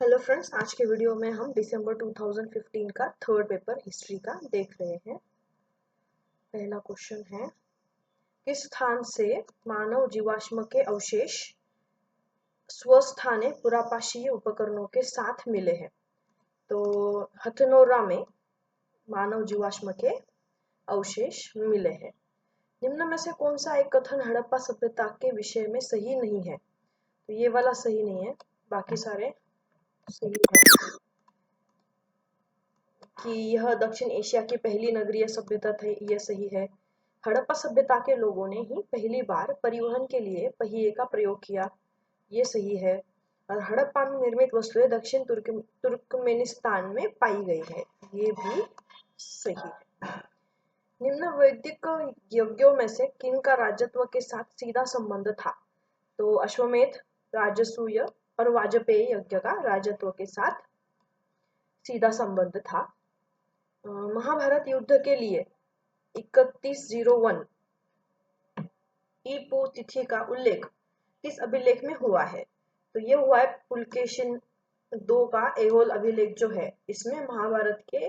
Hello friends, आज के video में हम दिसंबर 2015 का थर्ड पेपर हिस्ट्री का देख रहे हैं। पहला क्वेश्चन है, किस स्थान से मानव जीवाश्म के अवशेष स्वस्थाने पुरापाषाणीय उपकरणों के साथ मिले हैं? तो हथनोरा में मानव जीवाश्म के अवशेष मिले हैं। निम्न में से कौन सा एक कथन हड़प्पा सभ्यता के विषय में सही नहीं है? तो ये वाला सही नहीं है, बाकी सारे सही है कि यह दक्षिण एशिया की पहली नगरीय सभ्यता थी, यह सही है। हड़प्पा सभ्यता के लोगों ने ही पहली बार परिवहन के लिए पहिए का प्रयोग किया, ये सही है। और हड़प्पा में निर्मित वस्तुएं दक्षिण तुर्कमेनिस्तान में पाई गई है, ये भी सही है। निम्न वैदिक यज्ञों में से किन का राजत्व के साथ सीधा संबंध था? तो अश्वमेध, राजसूय और वाजपेयी यज्ञ का राजत्व के साथ सीधा संबंध था। महाभारत युद्ध के लिए 3101 ईपू तिथि का उल्लेख किस अभिलेख में हुआ है? तो ये हुआ है पुलकेशिन 2 का ऐहोल अभिलेख जो है, इसमें महाभारत के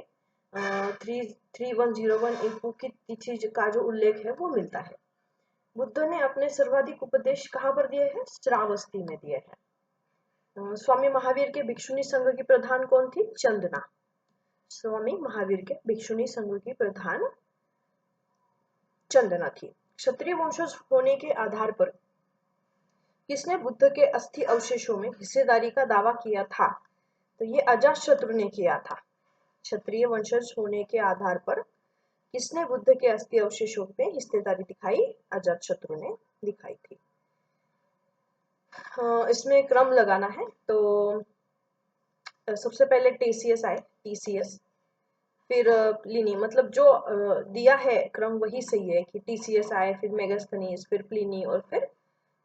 3101 ईपू की तिथि का जो उल्लेख है वो मिलता है। बुद्ध ने अपने सर्वाधिक उपदेश कहाँ पर दिए हैं? श्रावस्ती में दिए हैं। स्वामी महावीर के भिक्षुणी संघ की प्रधान कौन थी? चंदना। स्वामी महावीर के भिक्षुणी संघ की प्रधान चंदना थी। क्षत्रिय वंशज होने के आधार पर किसने बुद्ध के अस्थि अवशेषों में हिस्सेदारी का दावा किया था? तो ये अजातशत्रु ने किया था। क्षत्रिय वंशज होने के आधार पर किसने बुद्ध के अस्थि अवशेषों में हिस्सेदारी दिखाई? अजातशत्रु ने दिखाई थी। इसमें क्रम लगाना है, तो सबसे पहले टीसीएस आए, टीसीएस, फिर प्लिनी, मतलब जो दिया है क्रम वही सही है कि टीसीएस आए, फिर मेगास्थनीज, फिर प्लिनी और फिर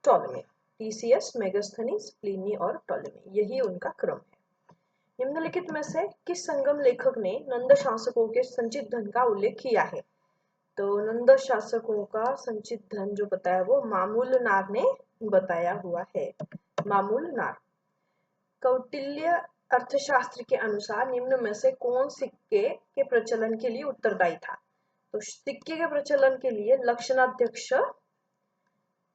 टॉलेमी। टीसीएस, मेगास्थनीज, प्लिनी और टॉलेमी, यही उनका क्रम है। निम्नलिखित में से किस संगम लेखक ने नंद शासकों के संचित धन का उल्लेख किया है? तो नंद शासकों का संचित धन जो बताया वो मामूल नाग ने बताया हुआ है, मामूल नाग। कौटिल्य अर्थशास्त्र के अनुसार निम्न में से कौन सिक्के के प्रचलन के लिए उत्तरदायी था? तो सिक्के के प्रचलन के लिए लक्षणाध्यक्ष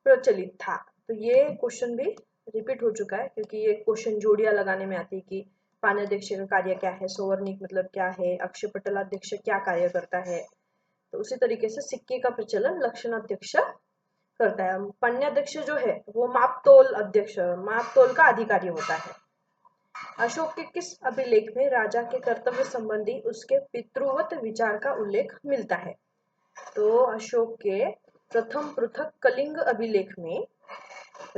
प्रचलित था। तो ये क्वेश्चन भी रिपीट हो चुका है, क्योंकि ये क्वेश्चन जोड़ियां लगाने में आती है कि पाण्याध्यक्ष का कार्य क्या है, सौवर्णिक मतलब क्या है, अक्षपटलाध्यक्ष क्या कार्य करता है। तो उसी तरीके से सिक्के का प्रचलन लक्षणाध्यक्ष करता है। पाण्याध्यक्ष जो है वो मापतोल अध्यक्ष, मापतोल का अधिकारी होता है। अशोक के किस अभिलेख में राजा के कर्तव्य संबंधी उसके पितृवत विचार का उल्लेख मिलता है? तो अशोक के प्रथम पृथक कलिंग अभिलेख में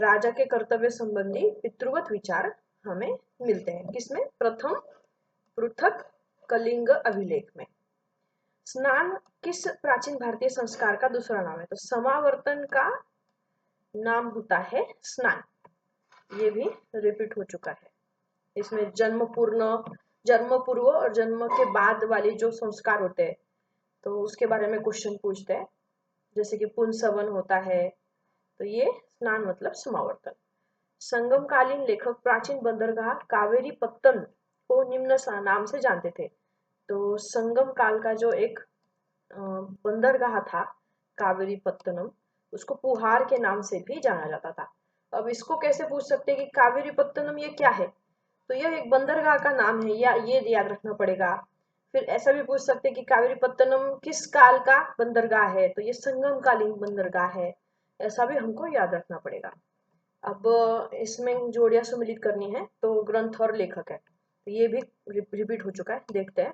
राजा के कर्तव्य संबंधी पितृवत विचार हमें मिलते हैं। किसमें? प्रथम पृथक कलिंग अभिलेख में। स्नान किस प्राचीन भारतीय संस्कार का दूसरा नाम है? तो समावर्तन का नाम होता है स्नान, ये भी रिपीट हो चुका है। इसमें जन्म पूर्व और जन्म के बाद वाले जो संस्कार होते हैं, तो उसके बारे में क्वेश्चन पूछते हैं, जैसे कि पुंसवन होता है, तो ये स्नान मतलब समावर्तन। संगमकालीन लेखक प्राचीन बंदरगाह कावेरी पत्तन को निम्न नाम से जानते थे। तो संगम काल का जो एक बंदरगाह था कावेरी पत्तनम, उसको पुहार के नाम से भी जाना जाता था। अब इसको कैसे पूछ सकते हैं कि कावेरी पत्तनम ये क्या है? तो यह एक बंदरगाह का नाम है, या ये याद रखना पड़ेगा। फिर ऐसा भी पूछ सकते हैं कि कावेरीपत्तनम किस काल का बंदरगाह है? तो ये संगमकालीन बंदरगाह है, ऐसा भी हमको याद रखना पड़ेगा। अब इसमें जोड़ियां सम्मिलित करनी है, तो ग्रंथ और लेखक है, तो ये भी रिपीट हो चुका है। देखते हैं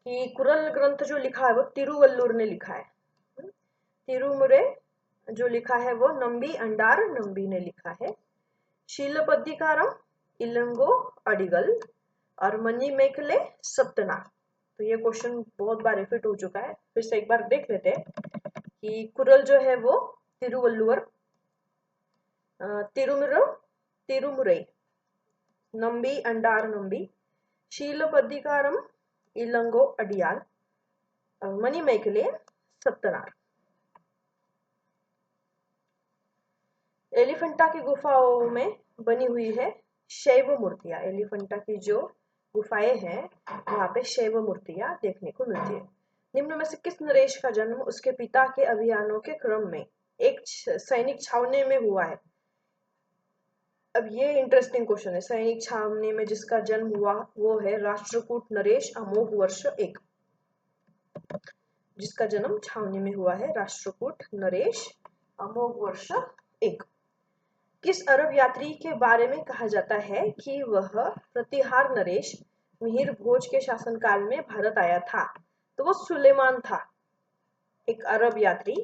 कि कुरल ग्रंथ जो लिखा है वो तिरुवल्लुर ने लिखा है। तिरुमुरे जो लिखा है वो नंबी अंडार नंबी ने लिखा है। शीलपद्दिकारम इलंगो अडिगल और मनी मेखले सप्तना। तो ये क्वेश्चन बहुत बार रिपीट हो चुका है, फिर से एक बार देख लेते हैं कि कुरल जो है वो तिरुवल्लुवर, तिरुमुरई, नंबी अंडार नंबी, शीलपद्दिकारम इलंगो अडियाल और मनी मेखले सप्तनार। एलिफेंटा की गुफाओं में बनी हुई है शैव मूर्तियां, एलिफेंटा की जो गुफाएं हैं वहां पे शैव मूर्तियां देखने को मिलती है। निम्न में से किस नरेश का जन्म उसके पिता के अभियानों के क्रम में एक सैनिक छावनी में हुआ है? अब ये इंटरेस्टिंग क्वेश्चन है। सैनिक छावनी में जिसका जन्म हुआ वो है राष्ट्रकूट नरेश अमोघ वर्ष 1। जिसका जन्म छावनी में हुआ है राष्ट्रकूट नरेश अमोघ वर्ष 1। किस अरब यात्री के बारे में कहा जाता है कि वह प्रतिहार नरेश मिहिर भोज के शासनकाल में भारत आया था? तो वो सुलेमान था, एक अरब यात्री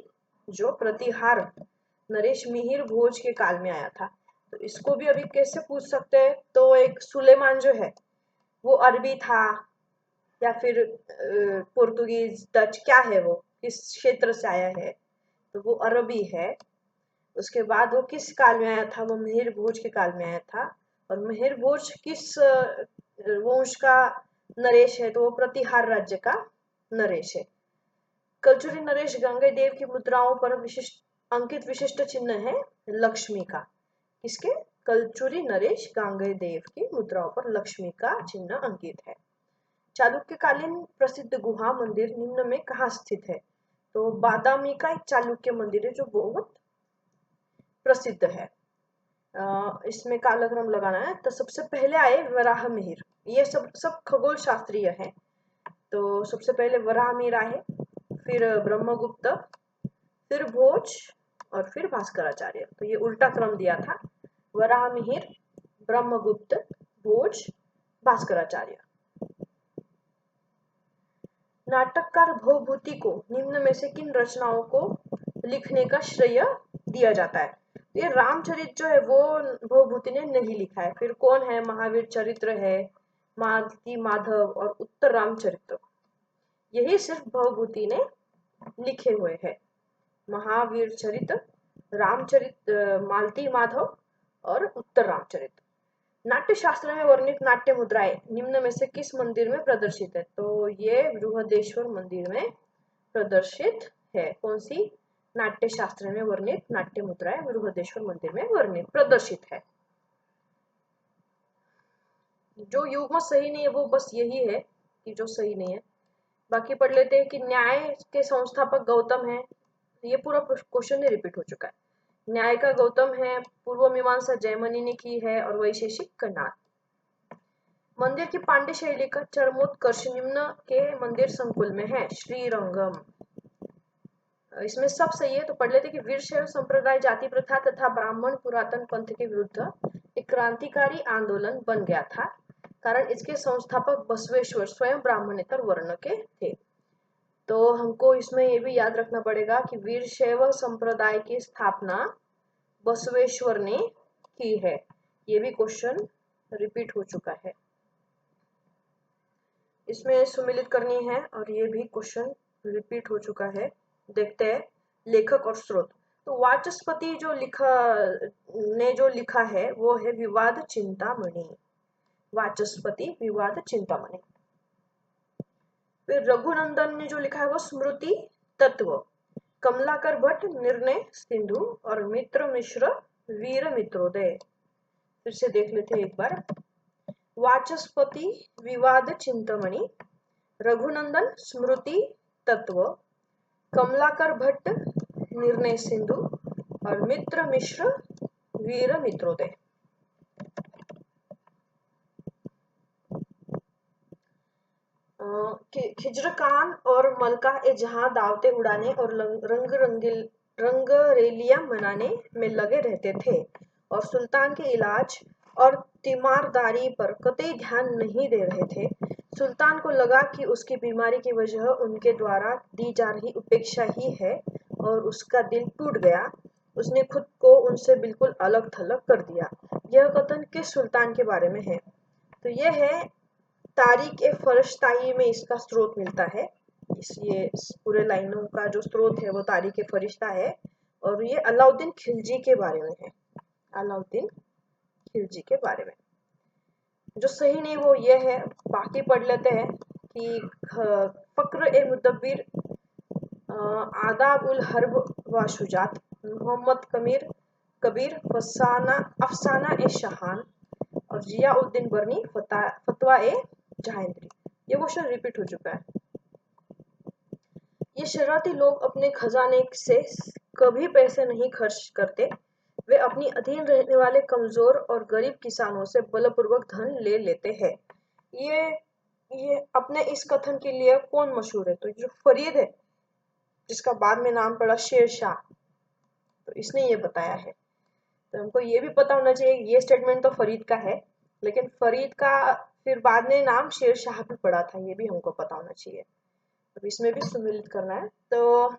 जो प्रतिहार नरेश मिहिर भोज के काल में आया था। तो इसको भी अभी कैसे पूछ सकते हैं? तो एक सुलेमान जो है वो अरबी था या फिर पुर्तगीज डच, क्या है वो, किस क्षेत्र से आया है? तो वो अरबी है। उसके बाद वो किस काल में आया था? वो मिहिर भोज के काल में आया था। और मिहिर भोज किस वंश का नरेश है? तो वो प्रतिहार राज्य का नरेश है। कलचुरी नरेश गंगे देव की मुद्राओं पर विशिष्ट अंकित विशिष्ट चिन्ह है लक्ष्मी का। किसके? कलचुरी नरेश गांगे देव की मुद्राओं पर लक्ष्मी का चिन्ह अंकित है। चालुक्यकालीन प्रसिद्ध गुहा मंदिर निम्न में कहाँ स्थित है? तो बादामी का एक चालुक्य मंदिर है जो बहुत प्रसिद्ध है। इसमें काला क्रम लगाना है। तो सबसे पहले आए वराह मिहिर, ये सब खगोल शास्त्रीय है। तो सबसे पहले वराह मिहिर आए, फिर ब्रह्मगुप्त, फिर भोज और फिर भास्कराचार्य। तो ये उल्टा क्रम दिया था, वराह मिहिर, ब्रह्मगुप्त, भोज, भास्कराचार्य। नाटककार भवभूति को निम्न में से किन रचनाओं को लिखने का श्रेय दिया जाता है? ये रामचरित जो है वो भवभूति ने नहीं लिखा है। फिर कौन है? महावीर चरित्र है, मालती माधव और उत्तर रामचरित्र, यही सिर्फ भवभूति ने लिखे हुए हैं। महावीर चरित, रामचरित, मालती माधव और उत्तर रामचरित्र। नाट्य शास्त्र में वर्णित नाट्य मुद्राएं निम्न में से किस मंदिर में प्रदर्शित है? तो ये बृहदेश्वर मंदिर में प्रदर्शित है। कौन सी? नाट्य शास्त्र में वर्णित नाट्य मुद्राएं बृहदेश्वर मंदिर में वर्णित प्रदर्शित है। जो युग्म सही नहीं है वो बस यही है कि जो सही नहीं है। बाकी पढ़ लेते हैं कि न्याय के संस्थापक गौतम है। ये पूरा क्वेश्चन रिपीट हो चुका है। न्याय का गौतम है, पूर्व मीमांसा जयमनी ने की है और वैशेषिक कनाद। मंदिर की पांड्य शैली का चरमोत्कर्ष निम्न के मंदिर संकुल में है? श्रीरंगम। इसमें सब सही है। तो पढ़ लेते कि वीरशैव संप्रदाय जाति प्रथा तथा ब्राह्मण पुरातन पंथ के विरुद्ध एक क्रांतिकारी आंदोलन बन गया था, कारण इसके संस्थापक बसवेश्वर स्वयं ब्राह्मणेतर वर्ण के थे। तो हमको इसमें ये भी याद रखना पड़ेगा कि वीरशैव संप्रदाय की स्थापना बसवेश्वर ने की है। ये भी क्वेश्चन रिपीट हो चुका है। इसमें सुमिलित करनी है और ये भी क्वेश्चन रिपीट हो चुका है। देखते हैं लेखक और स्रोत। तो वाचस्पति जो लिखा है वो है विवाद चिंतामणि। वाचस्पति विवाद चिंतामणि। फिर रघुनंदन ने जो लिखा है वो स्मृति तत्व। कमलाकर भट्ट निर्णय सिंधु और मित्र मिश्र वीर मित्रोदय। फिर से देख लेते हैं एक बार। वाचस्पति विवाद चिंतामणि, रघुनंदन स्मृति तत्व, कमलाकर भट्ट निर्णय सिंधु और मित्र मिश्र वीर मित्रोदय। खिज्र खान और मलका ए जहां दावते उड़ाने और रंगरेलियां मनाने में लगे रहते थे और सुल्तान के इलाज और तीमारदारी पर कतई ध्यान नहीं दे रहे थे। सुल्तान को लगा कि उसकी बीमारी की वजह उनके द्वारा दी जा रही उपेक्षा ही है और उसका दिल टूट गया। उसने खुद को उनसे बिल्कुल अलग थलग कर दिया। यह कथन किस सुल्तान के बारे में है? तो यह है तारीख ए फरिश्ताई में इसका स्रोत मिलता है। ये पूरे लाइनों का जो स्रोत है वो तारीख ए फरिश्ता है और ये अलाउद्दीन खिलजी के बारे में है। अलाउद्दीन खिलजी के बारे में। जो सही नहीं वो ये है। बाकी पढ़ लेते हैं कि फक्र ए मुदब्बिर, आदाब उल हर्ब व शुजात, मोहम्मद कबीर, अफसाना ए शहान और जियाउद्दीन बर्नी फतवा ए जहांगीरी। ये क्वेश्चन रिपीट हो चुका है। ये शरारती लोग अपने खजाने से कभी पैसे नहीं खर्च करते। वे अपनी अधीन रहने वाले कमजोर और गरीब किसानों से बलपूर्वक धन ले लेते हैं। ये अपने इस कथन के लिए कौन मशहूर है? तो जो फरीद है, जिसका बाद में नाम पड़ा शेर शाह, तो इसने ये बताया है। तो हमको ये भी पता होना चाहिए, ये स्टेटमेंट तो फरीद का है, लेकिन फरीद का फिर बाद में नाम शेर शाह भी पड़ा था, ये भी हमको पता होना चाहिए। तो इसमें भी सम्मिलित करना है। तो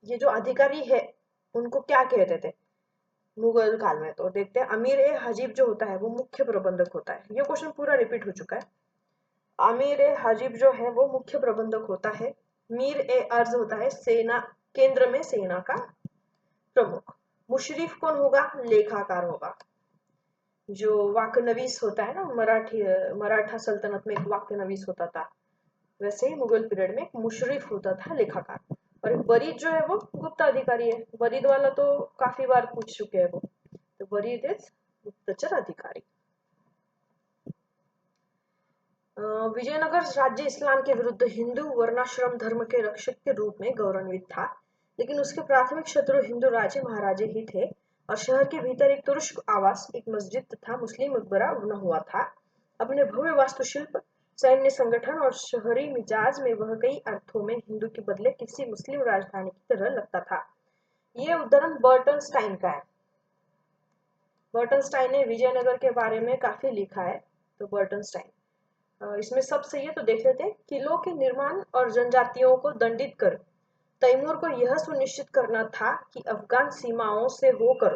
ये जो अधिकारी है उनको क्या कहते थे मुगल काल में? तो देखते हैं, अमीर ए हजीब जो होता है वो मुख्य प्रबंधक होता है। ये क्वेश्चन पूरा रिपीट हो चुका है। आमिर ए हजीब जो है वो मुख्य प्रबंधक होता है। मीर ए अर्ज होता है सेना, केंद्र में सेना का प्रमुख। मुशरिफ कौन होगा? लेखाकार होगा। जो वाकनवीस होता है ना, मराठा सल्तनत में एक वाकनवीस होता था, वैसे ही मुगल पीरियड में एक मुशरिफ होता था, लेखाकार। और एक बरीद जो है वो गुप्त अधिकारी है। बरीद वाला तो काफी बार पूछ चुके हैं वो, तो बरीद इज गुप्तचर अधिकारी। विजयनगर राज्य इस्लाम के विरुद्ध हिंदू वर्णाश्रम धर्म के रक्षक के रूप में गौरवान्वित था, लेकिन उसके प्राथमिक शत्रु हिंदू राजे महाराजे ही थे और शहर के भीतर एक तुरुष्क आवास, एक मस्जिद तथा मुस्लिम मकबरा बना हुआ था। अपने भव्य वास्तुशिल्प, सैन्य संगठन और शहरी मिजाज में वह कई अर्थों में हिंदू के बदले किसी मुस्लिम राजधानी की तरह लगता था। ये उदाहरण बर्टन स्टाइन का है। बर्टन स्टाइन ने विजयनगर के बारे में काफी लिखा है। तो बर्टन स्टाइन, इसमें सब सही है तो देख लेते हैं। किलों के निर्माण और जनजातियों को दंडित कर तैमूर को यह सुनिश्चित करना था कि अफगान सीमाओं से होकर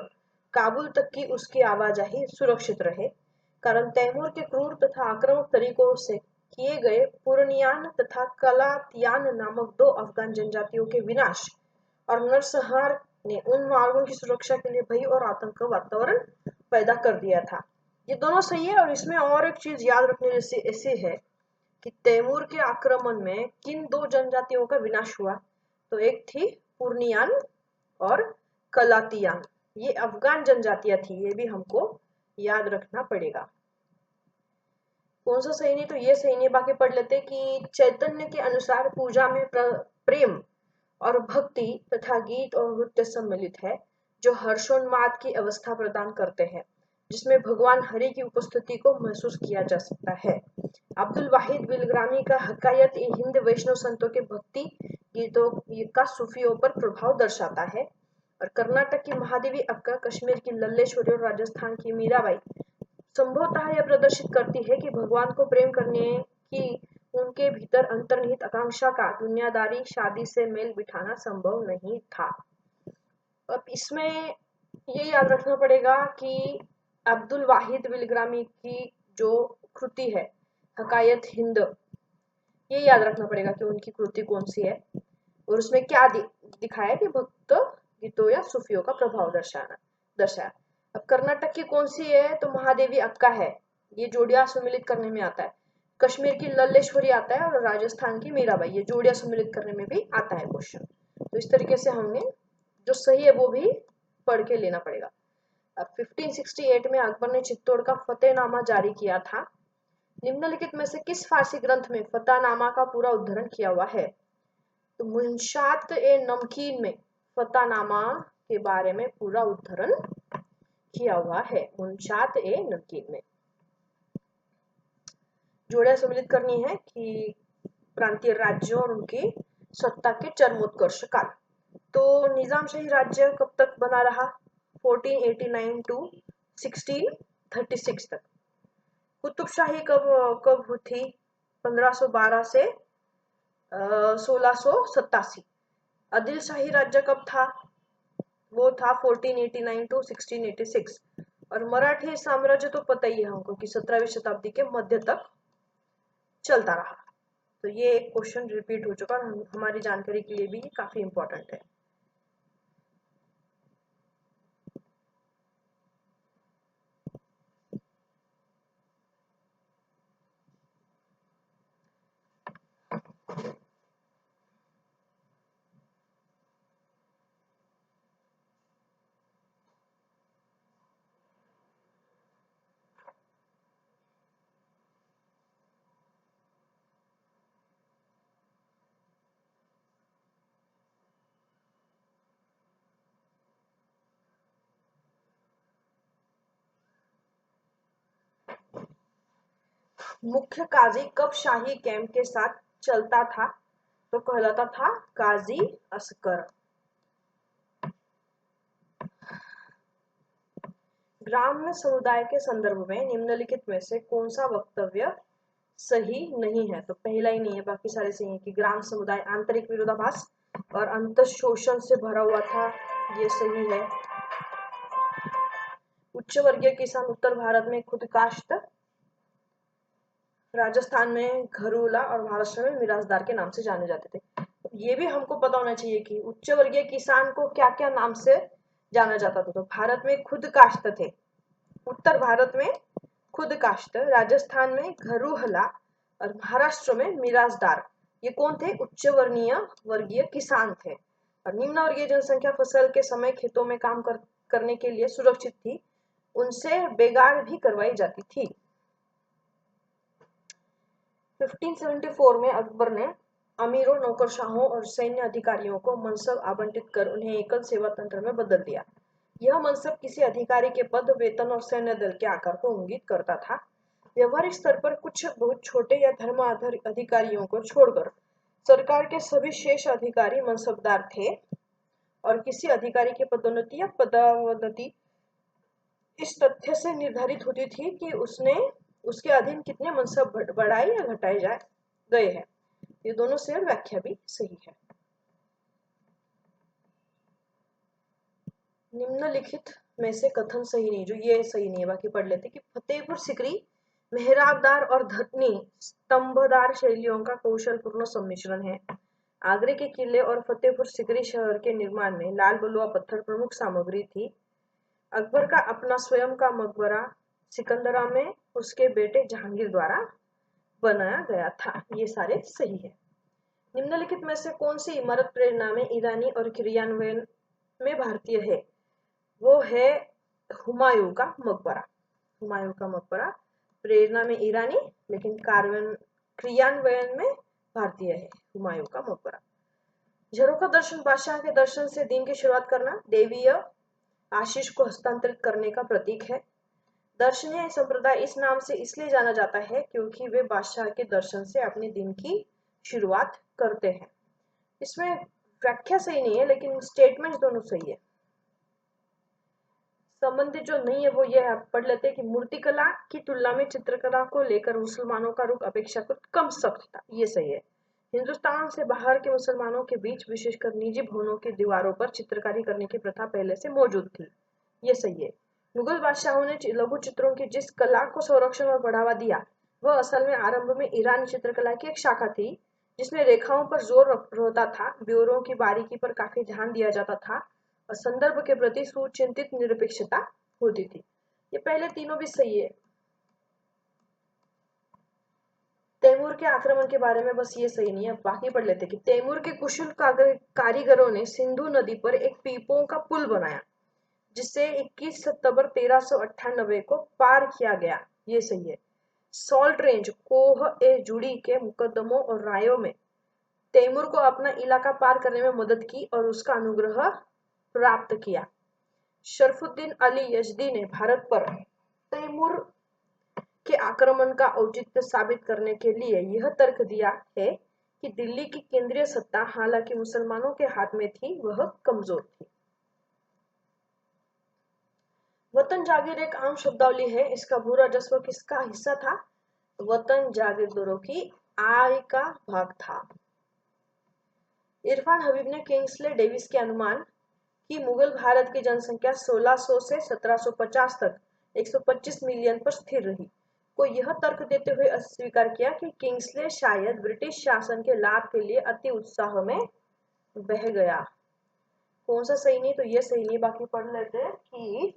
काबुल तक की उसकी आवाजाही सुरक्षित रहे, कारण तैमूर के क्रूर तथा आक्रामक तरीकों से किए गए पुरनियान तथा कलातियान नामक दो अफगान जनजातियों के विनाश और नरसंहार ने उन मार्गों की सुरक्षा के लिए भय और आतंक का वातावरण पैदा कर दिया था। ये दोनों सही है। और इसमें और एक चीज याद रखने जैसे ऐसे है कि तैमूर के आक्रमण में किन दो जनजातियों का विनाश हुआ? तो एक थी पुर्नियान और कलातियान। ये अफगान जनजातियां थी, ये भी हमको याद रखना पड़ेगा। कौन सा सही नहीं? तो ये सही नहीं। बाकी पढ़ लेते कि चैतन्य के अनुसार पूजा में प्रेम और भक्ति तथा गीत और नृत्य सम्मिलित है, जो हर्षोन्माद की अवस्था प्रदान करते हैं, जिसमें भगवान हरि की उपस्थिति को महसूस किया जा सकता है। अब्दुल वाहिद बिलग्रामी का हकायत हिंद वैष्णव संतों के भक्ति गीतों का सूफियों पर प्रभाव दर्शाता है। और कर्नाटक की महादेवी अक्का, कश्मीर की लल्लेश्वरी और राजस्थान की मीराबाई संभवतः यह प्रदर्शित करती है कि भगवान को प्रेम करने की उनके भीतर अंतर्निहित आकांक्षा का दुनियादारी शादी से मेल बिठाना संभव नहीं था। अब इसमें ये याद रखना पड़ेगा कि अब्दुल वाहिद बिलग्रामी की जो कृति है हकायत हिंद, ये याद रखना पड़ेगा कि उनकी कृति कौन सी है और उसमें क्या दिखाया कि भक्त गीतों या सूफियों का प्रभाव दर्शाया। अब कर्नाटक की कौन सी है? तो महादेवी अक्का है, ये जोड़ियां सम्मिलित करने में आता है। कश्मीर की लल्लेश्वरी आता है और राजस्थान की मीराबाई, ये जोड़ियां सम्मिलित करने में भी आता है क्वेश्चन। तो इस तरीके से हमने जो सही है वो भी पढ़ के लेना पड़ेगा। अब 1568 में अकबर ने चित्तौड़ का फतेहनामा जारी किया था। निम्नलिखित में से किस फारसी ग्रंथ में फतेहनामा का पूरा उद्धरण किया हुआ है? तो मुंशात ए नमकीन में फतेहनामा के बारे में पूरा उद्धरण किया हुआ है। मुंशात ए नमकीन में जोड़ियां सम्मिलित करनी है कि प्रांतीय राज्यों और उनकी सत्ता के चरमोत्कर्ष काल। तो निजामशाही राज्य कब तक बना रहा? 1489 टू 1636 तक। कुतुबशाही कब कब थी? 1512 से 1687। आदिल शाही राज्य कब था? वो था 1489 टू 1686। और मराठी साम्राज्य तो पता ही है हमको कि 17वीं शताब्दी के मध्य तक चलता रहा। तो ये एक क्वेश्चन रिपीट हो चुका और हमारी जानकारी के लिए भी काफी इंपॉर्टेंट है। मुख्य काजी कब शाही कैंप के साथ चलता था तो कहलाता था काजी अस्कर। ग्राम्य समुदाय के संदर्भ में निम्नलिखित में से कौन सा वक्तव्य सही नहीं है? तो पहला ही नहीं है, बाकी सारे सही है कि ग्राम समुदाय आंतरिक विरोधाभास और अंत शोषण से भरा हुआ था, ये सही है। उच्च वर्गीय किसान उत्तर भारत में खुद काश्त, राजस्थान में घरूला और महाराष्ट्र में मिरासदार के नाम से जाने जाते थे। ये भी हमको पता होना चाहिए कि उच्च वर्गीय किसान को क्या क्या नाम से जाना जाता था। तो भारत में खुद काश्त थे, उत्तर भारत में खुद काश्त, राजस्थान में घरूहला और महाराष्ट्र में मिरासदार। ये कौन थे? उच्च वर्गीय किसान थे। और निम्न वर्गीय जनसंख्या फसल के समय खेतों में काम करने के लिए सुरक्षित थी, उनसे बेगार भी करवाई जाती थी। 1574 में अकबर ने अमीरों, नौकरशाहों और सैन्य अधिकारियों को मनसब आवंटित कर उन्हें एकल सेवा तंत्र में बदल दिया। यह मनसब किसी अधिकारी के पद, वेतन और सैन्य दल के आकार को इंगित करता था। व्यवहारिक स्तर पर कुछ बहुत छोटे या धर्म अधिकारियों को छोड़कर सरकार के सभी शेष अधिकारी मनसबदार थे और किसी अधिकारी की पदोन्नति या पदोन्नति इस तथ्य से निर्धारित होती थी कि उसके अधीन कितने मनसब बढ़ाए या घटाए गए हैं। ये दोनों से व्याख्या भी सही है। निम्नलिखित में से कथन सही नहीं, जो ये सही नहीं है, बाकी पढ़ लेते कि फतेहपुर सिकरी मेहराबदार और धतनी स्तंभदार शैलियों का कौशलपूर्ण सम्मिश्रण है। आगरे के किले और फतेहपुर सिकरी शहर के निर्माण में लाल बलुआ पत्थर प्रमुख सामग्री थी। अकबर का अपना स्वयं का मकबरा सिकंदरा में उसके बेटे जहांगीर द्वारा बनाया गया था। ये सारे सही है। निम्नलिखित में से कौन सी इमारत प्रेरणा में ईरानी और क्रियान्वयन में भारतीय है? वो है हुमायूं का मकबरा। हुमायूं का मकबरा प्रेरणा में ईरानी, लेकिन क्रियान्वयन में भारतीय है हुमायूं का मकबरा। झरोखा दर्शन बादशाह के दर्शन से दिन की शुरुआत करना, देवीय आशीष को हस्तांतरित करने का प्रतीक है। दर्शनीय संप्रदाय इस नाम से इसलिए जाना जाता है क्योंकि वे बादशाह के दर्शन से अपने दिन की शुरुआत करते हैं। इसमें व्याख्या सही नहीं है, लेकिन स्टेटमेंट दोनों सही है। संबंधित जो नहीं है वो ये है, पढ़ लेते हैं कि मूर्तिकला की तुलना में चित्रकला को लेकर मुसलमानों का रुख अपेक्षाकृत कम सख्त था। ये सही है। हिंदुस्तान से बाहर के मुसलमानों के बीच विशेषकर निजी भवनों की दीवारों पर चित्रकारी करने की प्रथा पहले से मौजूद थी। ये सही है। मुगल बादशाहों ने लघु चित्रों की जिस कला को संरक्षण और बढ़ावा दिया वह असल में आरंभ में ईरानी चित्रकला की एक शाखा थी, जिसमें रेखाओं पर जोर होता था, ब्योरों की बारीकी पर काफी ध्यान दिया जाता था और संदर्भ के प्रति सुचिंतित निरपेक्षता होती थी। ये पहले तीनों भी सही है। तैमूर के आक्रमण के बारे में बस ये सही नहीं है, बाकी पढ़ लेते कि तैमूर के कुशल कारीगरों ने सिंधु नदी पर एक पीपों का पुल बनाया जिसे 21 सितंबर 1398 को पार किया गया। ये सही है। सॉल्ट रेंज कोह ए जुड़ी के मुकदमों और रायों में तैमूर को अपना इलाका पार करने में मदद की और उसका अनुग्रह प्राप्त किया। शरफुद्दीन अली यजदी ने भारत पर तैमूर के आक्रमण का औचित्य साबित करने के लिए यह तर्क दिया है कि दिल्ली की केंद्रीय सत्ता हालांकि मुसलमानों के हाथ में थी, वह कमजोर थी। वतन जागीर एक आम शब्दावली है, इसका भू राजस्व किसका हिस्सा था? वतन जागीरदारों की आय का भाग था। इरफान हबीब ने किंग्सले डेविस के अनुमान कि मुगल भारत की जनसंख्या 1600 से 1750 तक 125 मिलियन पर स्थिर रही को यह तर्क देते हुए अस्वीकार किया कि किंग्सले शायद ब्रिटिश शासन के लाभ के लिए अति उत्साह में बह गया। कौन सा सही नहीं? तो ये सही नहीं, बाकी पढ़ लेते हैं कि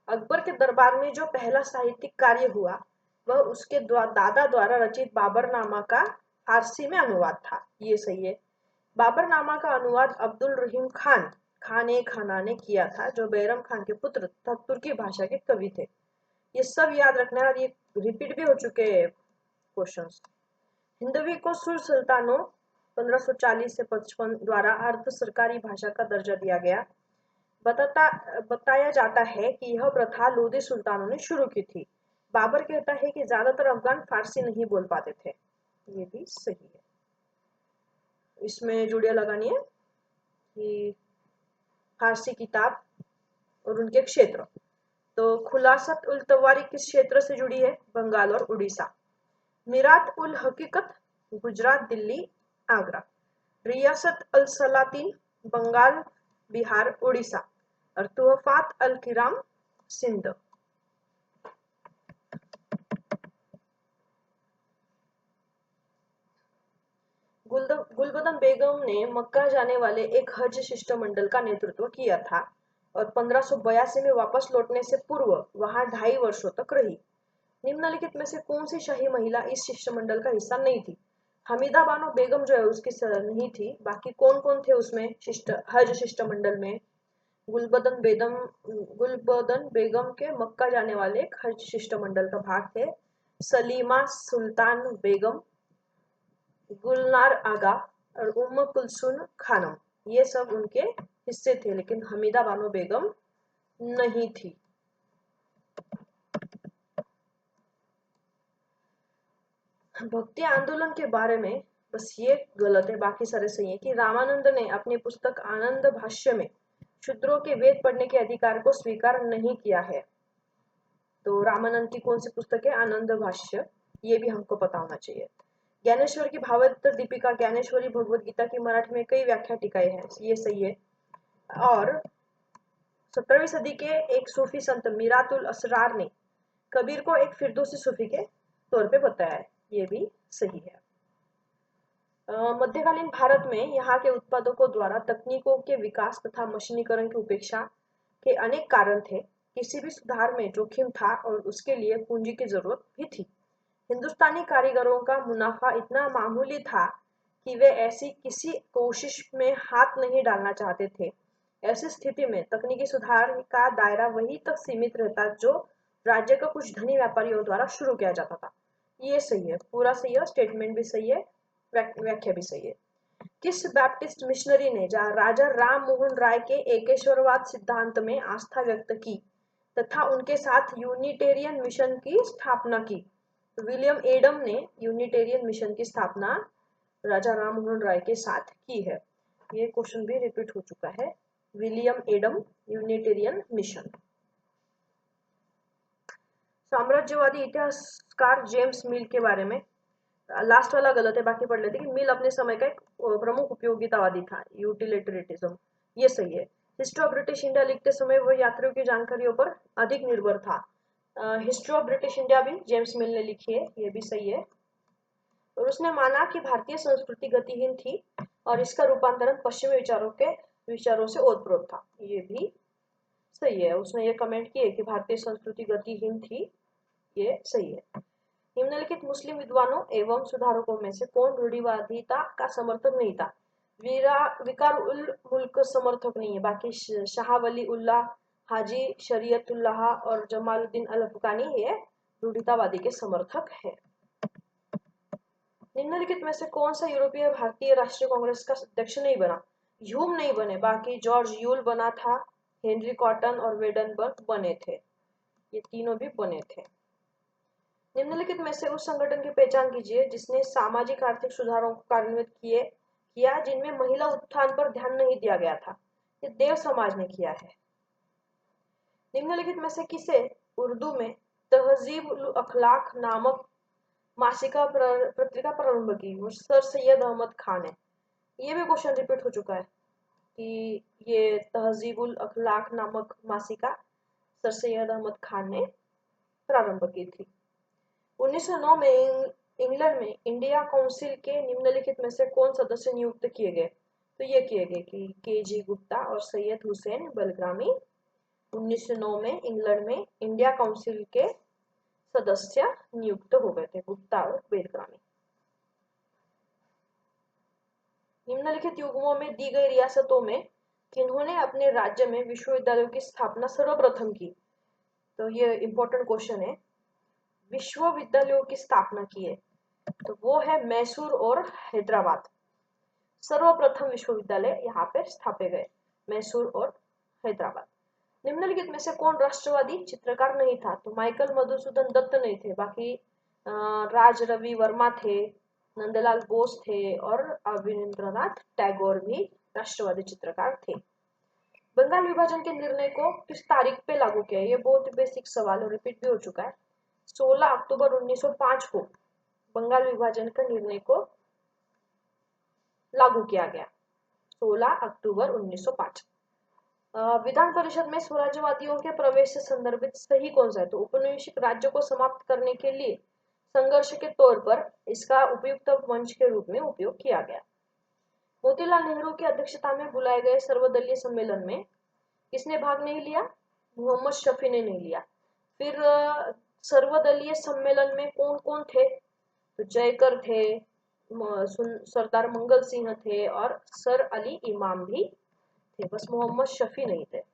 अकबर के दरबार में जो पहला साहित्यिक कार्य हुआ वह उसके दादा द्वारा रचित बाबरनामा का फारसी में अनुवाद था। ये सही है। बाबरनामा का अनुवाद अब्दुल रहीम खान ए खाना ने किया था, जो बैरम खान के पुत्र तथा तुर्की भाषा के कवि थे। ये सब याद रखना है और ये रिपीट भी हो चुके क्वेश्चंस। हिंदवी को सुर सुल्तानों 1540 से 55 द्वारा अर्ध सरकारी भाषा का दर्जा दिया गया। बताया जाता है कि यह प्रथा लोधी सुल्तानों ने शुरू की थी। बाबर कहता है कि ज्यादातर अफगान फारसी नहीं बोल पाते थे। ये भी सही है। इसमें जुड़िया लगानी है कि फारसी किताब और उनके क्षेत्र। तो खुलासत उल तवारी किस क्षेत्र से जुड़ी है? बंगाल और उड़ीसा। मिरात उल हकीकत गुजरात, दिल्ली, आगरा। रियासत अल सलातीन बंगाल, बिहार, उड़ीसा। और तुहफात अल किराम सिंध। गुलबदन बेगम ने मक्का जाने वाले एक हज शिष्टमंडल का नेतृत्व किया था और 1582 में वापस लौटने से पूर्व वहां 2.5 वर्षों तक रही। निम्नलिखित में से कौन सी शाही महिला इस शिष्टमंडल का हिस्सा नहीं थी? हमीदा बानो बेगम जो है उसकी नहीं थी। बाकी कौन कौन थे उसमें हज शिष्टमंडल में? गुलबदन बेगम के मक्का जाने वाले एक हज शिष्टमंडल का भाग थे सलीमा सुल्तान बेगम, गुलनार आगा और उम्म कुलसूम खानम। ये सब उनके हिस्से थे, लेकिन हमीदा बानो बेगम नहीं थी। भक्ति आंदोलन के बारे में बस ये गलत है, बाकी सारे सही है कि रामानंद ने अपनी पुस्तक आनंद भाष्य में शूद्रों के वेद पढ़ने के अधिकार को स्वीकार नहीं किया है। तो रामानंद की कौन सी पुस्तक है? आनंद भाष्य। ये भी हमको पता होना चाहिए। ज्ञानेश्वर की भावांतर दीपिका ज्ञानेश्वरी भगवद गीता की मराठी में कई व्याख्या टिकाई है। ये सही है। और 17वीं सदी के एक सूफी संत मीरातुल असरार ने कबीर को एक फिरदौसी सूफी के तौर पे बताया है। ये भी सही है। मध्यकालीन भारत में यहाँ के उत्पादकों द्वारा तकनीकों के विकास तथा मशीनीकरण की उपेक्षा के अनेक कारण थे। किसी भी सुधार में जोखिम था और उसके लिए पूंजी की जरूरत भी थी। हिंदुस्तानी कारीगरों का मुनाफा इतना मामूली था कि वे ऐसी किसी कोशिश में हाथ नहीं डालना चाहते थे। ऐसी स्थिति में तकनीकी सुधार का दायरा वही तक सीमित रहता जो राज्य का कुछ धनी व्यापारियों द्वारा शुरू किया जाता था। ये सही है, पूरा सही है, स्टेटमेंट भी सही है, व्याख्या भी सही है। किस बैप्टिस्ट मिशनरी ने राजा राम मोहन राय के एकेश्वरवाद सिद्धांत में आस्था व्यक्त की तथा उनके साथ यूनिटेरियन मिशन की स्थापना की? विलियम एडम ने यूनिटेरियन मिशन की स्थापना राजा राम मोहन राय के साथ की है। ये क्वेश्चन भी रिपीट हो चुका है। William Adam, Unitarian mission. साम्राज्यवादी इतिहासकार जेम्स मिल के बारे में, लास्ट वाला गलत है, बाकी पढ़ लेते कि मिल अपने समय का एक प्रमुख उपयोगितावादी था, यूटिलिटरिटिज्म। ये सही है। हिस्ट्री ऑफ ब्रिटिश इंडिया लिखते समय वह यात्रियों की जानकारियों पर अधिक निर्भर था। हिस्ट्री ऑफ ब्रिटिश इंडिया भी जेम्स मिल ने लिखी है। ये भी सही है। और उसने माना कि भारतीय संस्कृति गतिहीन थी और इसका रूपांतरण पश्चिमी विचारों से ओतप्रोत था। ये भी सही है। उसने ये कमेंट किए कि भारतीय संस्कृति गतिहीन थी। ये सही है। निम्नलिखित मुस्लिम विद्वानों एवं सुधारकों में से कौन रूढ़िवादिता का समर्थक नहीं था? विकार उल मुल्क समर्थक नहीं है। बाकी शाह वली उल्लाह, हाजी शरीयतुल्लाह और जमालुद्दीन अल अफगानी ये रूढ़ितावादी के समर्थक है। निम्नलिखित में से कौन सा यूरोपीय भारतीय राष्ट्रीय कांग्रेस का अध्यक्ष नहीं बना? ह्यूम नहीं बने, बाकी जॉर्ज यूल बना था, हेनरी कॉटन और वेडनबर्ग बने थे। ये तीनों भी बने थे। निम्नलिखित में से उस संगठन की पहचान कीजिए जिसने सामाजिक आर्थिक सुधारों को कार्यान्वित किया जिनमें महिला उत्थान पर ध्यान नहीं दिया गया था। ये देव समाज ने किया है। निम्नलिखित में से किसे उर्दू में तहजीब उल अखलाक नामक मासिका पत्रिका प्रारंभ की? वो सर सैयद अहमद खान है। ये भी क्वेश्चन रिपीट हो चुका है कि ये तहजीब उल अखलाक नामक मासिका सर सैयद अहमद खान ने प्रारंभ की थी। 1909 में इंग्लैंड में इंडिया काउंसिल के निम्नलिखित में से कौन सदस्य नियुक्त किए गए? तो ये किए गए कि के.जी. गुप्ता और सैयद हुसैन बलग्रामी 1909 में इंग्लैंड में इंडिया काउंसिल के सदस्य नियुक्त हो गए थे, गुप्ता और बेलग्रामी। निम्नलिखित युग्मों में दी गई रियासतों में किन्होंने अपने राज्य में विश्वविद्यालयों की स्थापना सर्वप्रथम की? तो ये इंपॉर्टेंट क्वेश्चन है। विश्वविद्यालयों की स्थापना की है तो वो है मैसूर और हैदराबाद। सर्वप्रथम विश्वविद्यालय यहाँ पे स्थापे गए, मैसूर और हैदराबाद। निम्नलिखित में से कौन राष्ट्रवादी चित्रकार नहीं था? तो माइकल मधुसूदन दत्त नहीं थे, बाकी राज रवि वर्मा थे, नंदलाल बोस थे और अवनींद्रनाथ टैगोर भी राष्ट्रवादी चित्रकार थे। बंगाल विभाजन के निर्णय को किस तारीख पे लागू किया? ये बहुत बेसिक सवाल और रिपीट भी हो चुका है। 16 अक्टूबर 1905 को बंगाल विभाजन का निर्णय को लागू किया गया। 16 अक्टूबर 1905। विधान परिषद में स्वराज्यवादियों के प्रवेश से संदर्भित सही कौन सा है? तो औपनिवेशिक राज्य को समाप्त करने के लिए संघर्ष के तौर पर इसका उपयुक्त मंच के रूप में उपयोग किया गया। मोतीलाल नेहरू की अध्यक्षता में बुलाए गए सर्वदलीय सम्मेलन में किसने भाग नहीं लिया? मोहम्मद शफी ने नहीं लिया। फिर सर्वदलीय सम्मेलन में कौन कौन थे? तो जयकर थे, सरदार मंगल सिंह थे और सर अली इमाम भी थे, बस मोहम्मद शफी नहीं थे।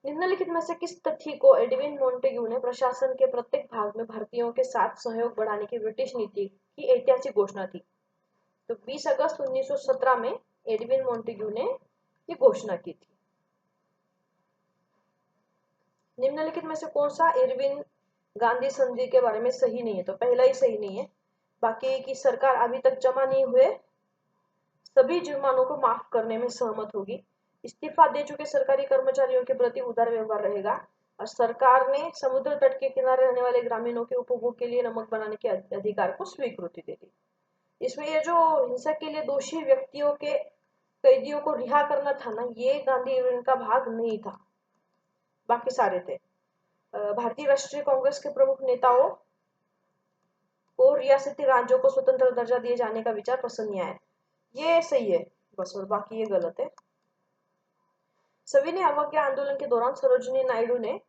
निम्नलिखित में से किस तथ्य को एडविन मोंटेग्यू ने प्रशासन के प्रत्येक भाग में भारतीयों के साथ सहयोग बढ़ाने की ब्रिटिश नीति की ऐतिहासिक घोषणा थी? तो 20 अगस्त 1917 में एडविन मोंटेग्यू ने ये घोषणा की थी। निम्नलिखित में से कौन सा इरविन गांधी संधि के बारे में सही नहीं है? तो पहला ही सही नहीं है। बाकी की सरकार अभी तक जमा नहीं हुए सभी जुर्मानों को माफ करने में सहमत होगी। इस्तीफा दे चुके सरकारी कर्मचारियों के प्रति उदार व्यवहार रहेगा और सरकार ने समुद्र तट के किनारे रहने वाले ग्रामीणों के उपभोग के लिए नमक बनाने के अधिकार को स्वीकृति दे दी। इसमें ये जो हिंसा के लिए दोषी व्यक्तियों के कैदियों को रिहा करना था ना, ये गांधी इरविन का भाग नहीं था, बाकी सारे थे। भारतीय राष्ट्रीय कांग्रेस के प्रमुख नेताओं को रियासती राज्यों को स्वतंत्र दर्जा दिए जाने का विचार पसंद नहीं आया, ये सही है बस, और बाकी ये गलत है। सविनय अवज्ञा आंदोलन के दौरान सरोजिनी नायडू ने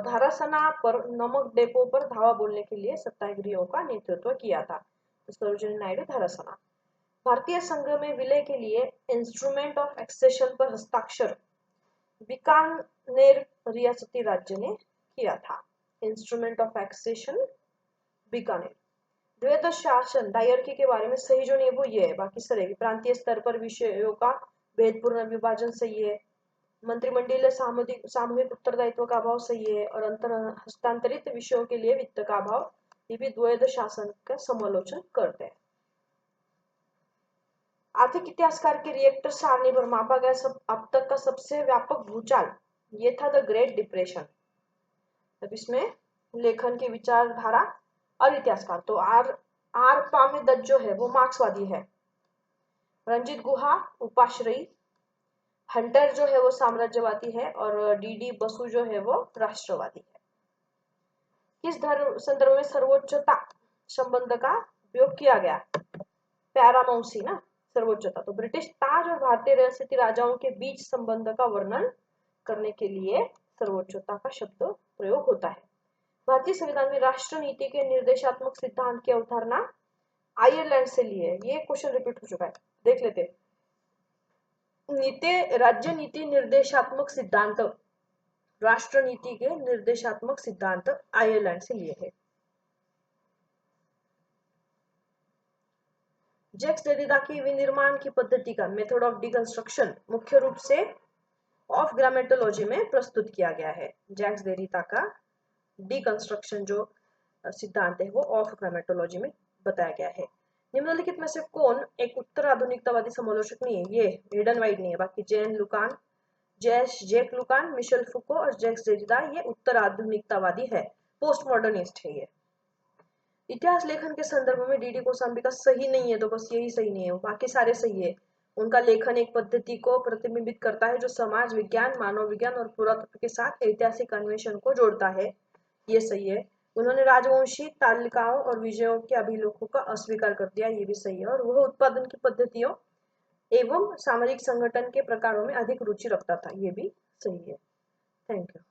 धारासना पर नमक डेपो पर धावा बोलने के लिए सत्याग्रहियों का नेतृत्व किया था। तो सरोजिनी नायडू धारासना। भारतीय संघ में विलय के लिए इंस्ट्रूमेंट ऑफ एक्सेशन पर हस्ताक्षर बीकानेर रियासती राज्य ने किया था। Instrument of accession Bikaner. द्वैध शासन डायरकी के बारे में सही जो नहीं है वो ये है, बाकी सही। प्रांतीय स्तर पर विषयों का भेदपूर्ण विभाजन सही है। मंत्रिमंडलीय सामूहिक उत्तरदायित्व का अभाव सही है और अंतर हस्तांतरित विषयों के लिए वित्त का अभाव, ये भी द्वैध शासन का समालोचन करते हैं। आर्थिक इतिहासकार के रिएक्टर सारणी पर मापा गया अब तक का सबसे व्यापक भूचाल, ये था द ग्रेट डिप्रेशन। अब इसमें लेखन की विचारधारा और इतिहासकार, तो आर पामे दत्त जो है वो मार्क्सवादी है, रंजीत गुहा उपाश्रयी, हंटर जो है वो साम्राज्यवादी है और डी बसु जो है वो राष्ट्रवादी है। किस धर्म संदर्भ में सर्वोच्चता संबंध का उपयोग किया गया? पैरामाउसी ना, सर्वोच्चता। तो ब्रिटिश ताज और भारतीय रियासती राजाओं के बीच संबंध का वर्णन करने के लिए सर्वोच्चता का शब्द प्रयोग होता है। भारतीय संविधान में राष्ट्र नीति के निर्देशात्मक सिद्धांत की अवधारणा आयरलैंड से ली है। ये क्वेश्चन रिपीट हो चुका है, देख लेते। राज्य नीति निर्देशात्मक सिद्धांत, राष्ट्र नीति के निर्देशात्मक सिद्धांत आयरलैंड से लिए हैं। जैक्स डेरिडा की विनिर्माण की पद्धति का मेथड ऑफ डिकंस्ट्रक्शन मुख्य रूप से ऑफ ग्रामेटोलॉजी में प्रस्तुत किया गया है। जैक्स डेरिडा का डिकंस्ट्रक्शन जो सिद्धांत है वो ऑफ ग्रामेटोलॉजी में बताया गया है। निम्नलिखित में से कौन एक उत्तर आधुनिकतावादी समालोचक नहीं है? ये हेडन वाइट नहीं है, बाकी जैक लुकान, मिशेल फुको और जैक्स डेरिडा ये उत्तर आधुनिकतावादी है, पोस्ट मॉडर्निस्ट है ये। इतिहास लेखन के संदर्भ में डी कोशाम्बी का सही नहीं है, तो बस यही सही नहीं है, बाकी सारे सही है। उनका लेखन एक पद्धति को प्रतिबिंबित करता है जो समाज विज्ञान, मानव विज्ञान और पुरातत्व के साथ ऐतिहासिक अन्वेषण को जोड़ता है, ये सही है। उन्होंने राजवंशी तालिकाओं और विजयों के अभिलेखों का अस्वीकार कर दिया, ये भी सही है। और वह उत्पादन की पद्धतियों एवं सामाजिक संगठन के प्रकारों में अधिक रुचि रखता था, ये भी सही है। Thank you.